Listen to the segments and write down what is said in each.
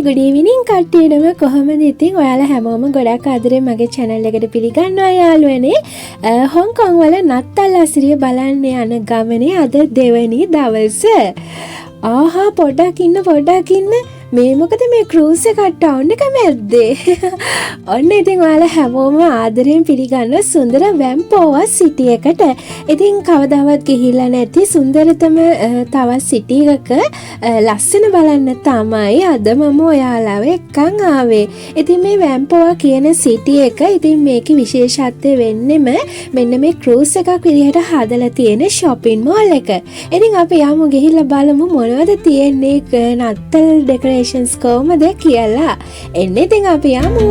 good evening කට්ටියටම කොහොමද ඉතින් ඔයාලා හැමෝම ගොඩක් ආදරෙන් මගේ channel එකට පිළිගන්නවා යාළුවනේ හොංකොං වල නත්තල් අසිරිය බලන්න යන ගමනේ අද දෙවැනි දවස ආහා පොඩක් ඉන්න මේ මොකද මේ ක්‍රූස් එක ටවුන් එක මැද්දේ ඔන්න ඉතින් ඔයාලා හැමෝම ආදරෙන් පිළිගන්න සුන්දර වැම්පෝවා සිටි එකට ඉතින් කවදාවත් ගිහිල්ලා නැති සුන්දරතම තවත් සිටි එකක ලස්සන බලන්න තමයි අද මම ඔයාලව එක්කන් ආවේ ඉතින් මේ වැම්පෝවා කියන සිටි එක ඉතින් මේකේ විශේෂත්වය වෙන්නෙම මෙන්න මේ ක්‍රූස් එකක් විදිහට හදලා තියෙන shopping mall එක ඉතින් අපි යමු ගිහිල්ලා බලමු මොනවද තියෙන්නේ නත්තල් ඩෙකොරේෂන් කොහොමද කියලා එන්න ඉතින් අපි යමු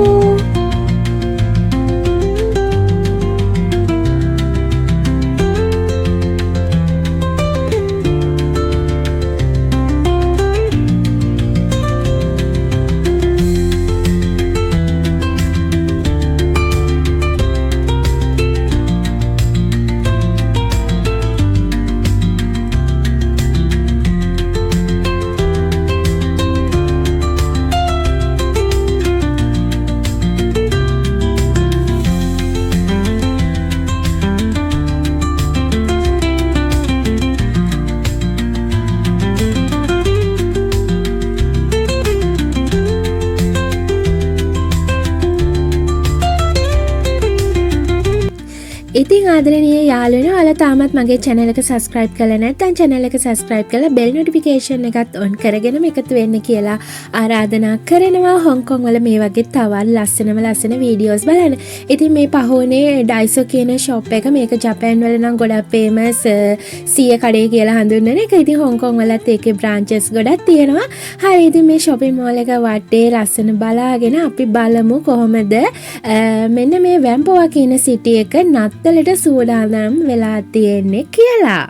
ඉතින් ආදරණීය යාළුවනේ ඔයාලා තාමත් මගේ channel එක subscribe කරලා නැත්නම් channel එක subscribe කරලා bell notification එකත් on කරගෙනම එකතු වෙන්න කියලා ආරාධනා කරනවා හොංකොං වල මේ වගේ තවත් ලස්සන videos බලන්න. ඉතින් මේ පහෝනේ Daiso කියන shop එක මේක ජපාන් වල නම් ගොඩක් famous සීය කඩේ කියලා හඳුන්වන එක. ඉතින් හොංකොං වලත් ඒකේ branches ගොඩක් තියෙනවා. හරි ඉතින් මේ shopping mall එක වටේ ලස්සන බලාගෙන අපි බලමු කොහොමද මෙන්න මේ වැම්පෝවා කියන city එක නත්තලට සූදානම් වෙලා තියෙන්නේ කියලා.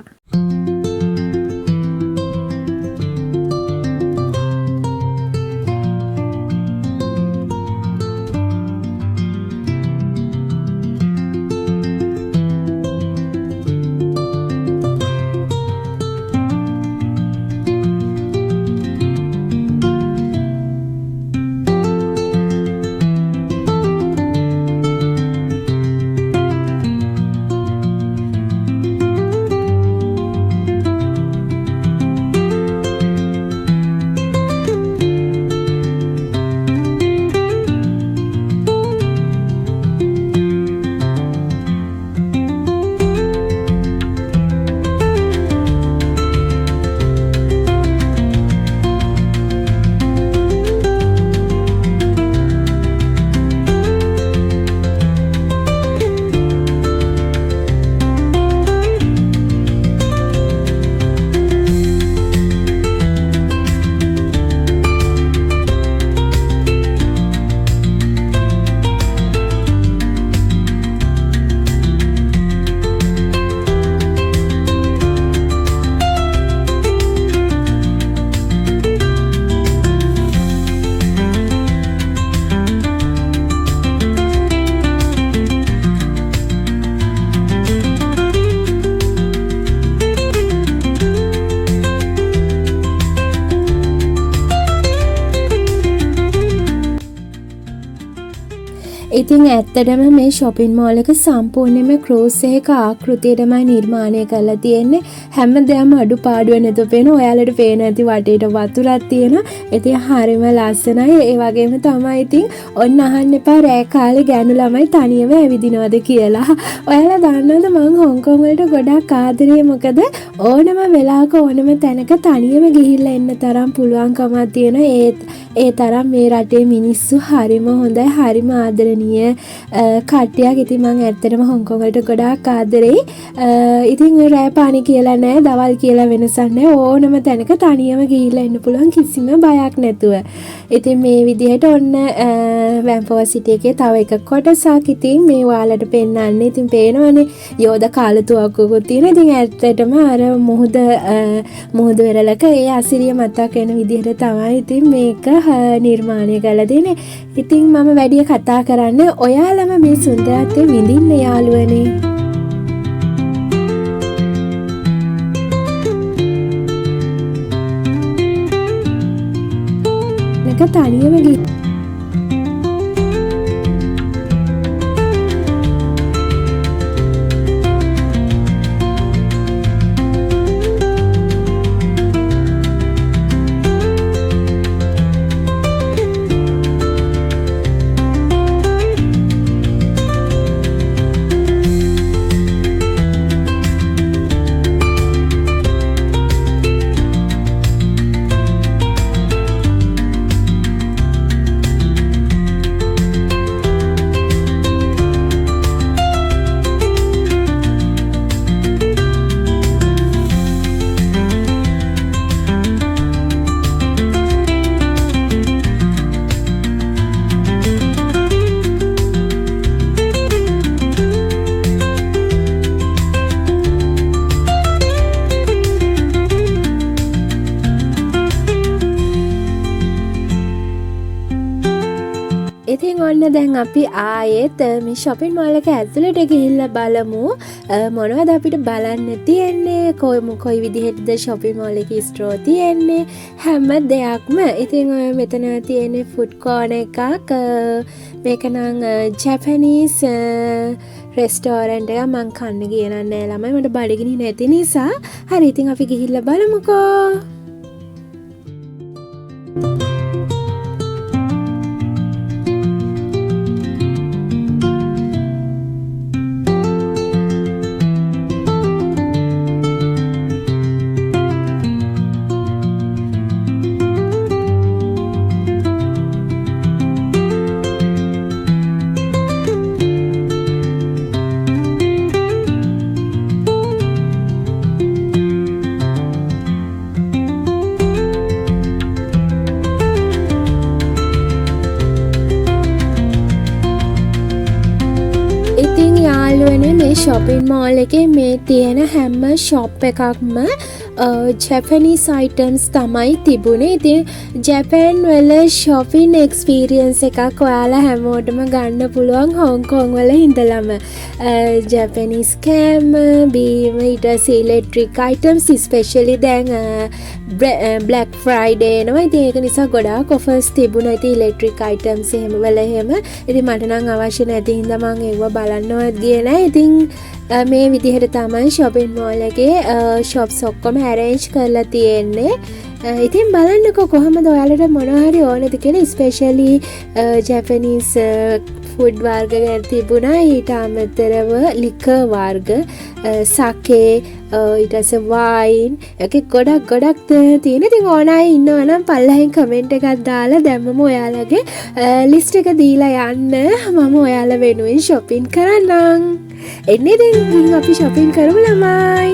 ඉතින් ඇත්තටම මේ shopping mall එක සම්පූර්ණයෙන්ම ක්‍රූස් එකක ආකෘතියටමයි නිර්මාණය කරලා තියෙන්නේ හැමදේම අඩුපාඩු නැතුව පේන ඔයාලට පේන ඇති වටේට වතුරක් තියෙනවා ඉතින් හරිම ලස්සනයි ඒ වගේම තමයි ඉතින් ඔන්න අහන්න එපා රෑ කාලේ ගෑනු ළමයි තනියම ඇවිදිනවද කියලා ඔයාලා දන්නවද මං හොංකොං වලට ගොඩක් ආදරේ මොකද ඕනම වෙලාවක ඕනම තැනක තනියම ගිහිල්ලා එන්න තරම් පුළුවන්කමක් තියෙන ඒ තරම් මේ රටේ මිනිස්සු හරිම හොඳයි හරිම ආදරණීය කට්ටියක් ඉතින් මම ඇත්තටම හොංකොං වලට ගොඩාක් ආදරෙයි ඉතින් ඔය රෑ පානි කියලා නෑ දවල් කියලා වෙනසක් නෑ ඕනම තැනක තනියම ගිහිල්ලා එන්න පුළුවන් කිසිම බයක් නැතුව ඉතින් මේ විදිහට ඔන්න වැම්පෝවා සිටි එකේ තව එක කොටසක් ඉතින් මේ ඔයාලට පෙන්නන්නේ ඉතින් පේනවනේ යෝධ කාලතුවක්කුකුත් තියෙන ඉතින් ඇත්තටම අර මුහුදු වෙරළක ඒ අසිරිය මතක් වෙන විදිහට තමයි ඉතින් මේක නිර්මාණය කරලා තියෙන්නේ ඉතින් මම වැඩි කතා කරන්න ඔයාලම මේ සුන්දරත්වය විඳින්න යාළුවනේ තනියම ගිහින් ඉතින් ඔන්න දැන් අපි ආයෙත් මේ shopping mall එක ඇතුළට ගිහිල්ලා බලමු මොනවද අපිට බලන්න තියෙන්නේ කොයි විදිහටද shopping mall එකේ ස්ටෝර් තියෙන්නේ හැම දෙයක්ම. ඉතින් ඔය මෙතන තියෙන food corner එකක් මේක නම් Japanese restaurant එක මං කන්න ගියේ නෑ ළමයි මට බඩගිනි නැති නිසා. හරි ඉතින් අපි ගිහිල්ලා බලමුකෝ. යාළුවනේ මේ shopping mall එකේ මේ තියෙන හැම shop එකක්ම Japanese items තමයි තිබුණේ. ඉතින් Japan වල shopping experience එකක් ඔයාලා හැමෝටම ගන්න පුළුවන් Hong Kong වල ඉඳලම. Japanese cam, beam, ඊට පස්සේ electric items especially දැන් Black Friday එනවා. ඉතින් ඒක නිසා ගොඩාක් offers තිබුණා. ඉතින් electric items එහෙම වල එහෙම. ඉතින් මට නම් අවශ්‍ය නැති හින්දා මම ඒව බලන්නවත් ගියේ නැහැ. ඉතින් මේ විදිහට තමයි shopping mall එකේ shops ඔක්කොම arrange කරලා තියෙන්නේ. ඉතින් බලන්නකෝ කොහමද ඔයාලට මොනවා හරි ඕනද කියලා especially Japanese food වර්ග ගැන තිබුණා. ඊට අමතරව liquor වර්ග sake ඊට පස්සේ wine එක ගොඩක් තියෙන. ඉතින් ඕන අය ඉන්නවා නම් පල්ලෙහෙන් කමෙන්ට් එකක් දාලා දැම්මම ඔයාලගේ list එක දීලා යන්න. මම ඔයාලා වෙනුවෙන් shopping කරන්නම්. එන්නේ දැන් අපි shopping කරමු ළමයි.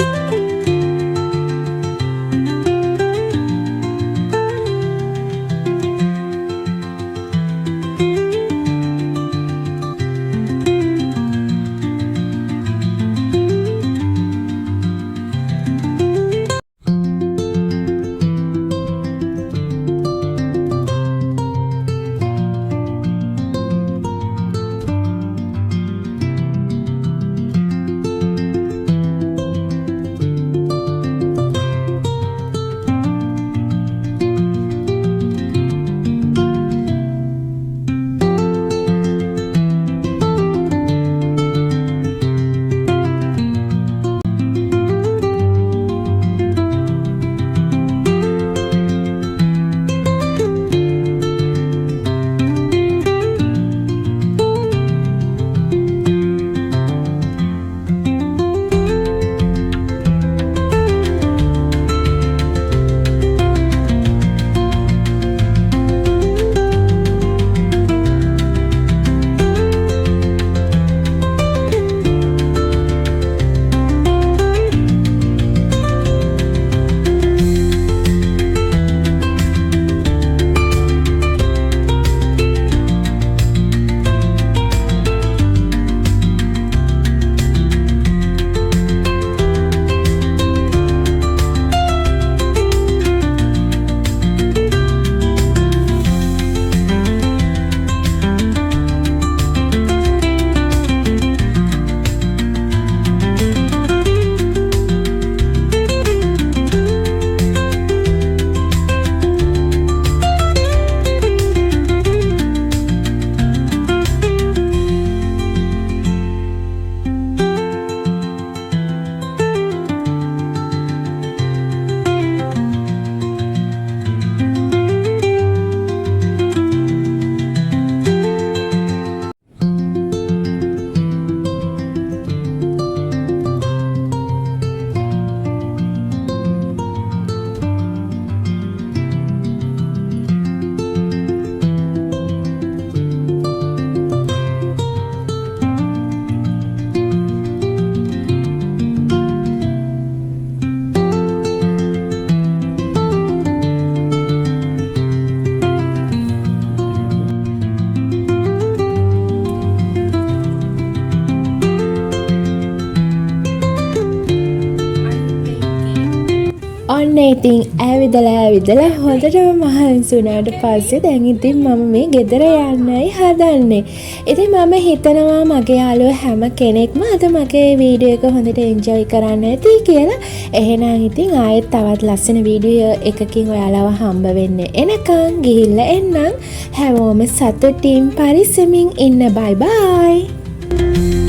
ඉතින් ඇවිදලා හොඳටම මහන්සි වුණාට පස්සේ දැන් ඉතින් මම මේ ගෙදර යන්නයි හදන්නේ. ඉතින් මම හිතනවා මගේ යාළුවෝ හැම කෙනෙක්ම අද මගේ වීඩියෝ එක හොඳට එන්ජොයි කරන්න ඇති කියලා. එහෙනම් ඉතින් ආයෙත් තවත් ලස්සන වීඩියෝ එකකින් ඔයාලව හම්බ වෙන්න එනකන් ගිහිල්ලා එන්නම්. හැමෝම සතුටින් පරිස්සමින් ඉන්න. බයි බයි.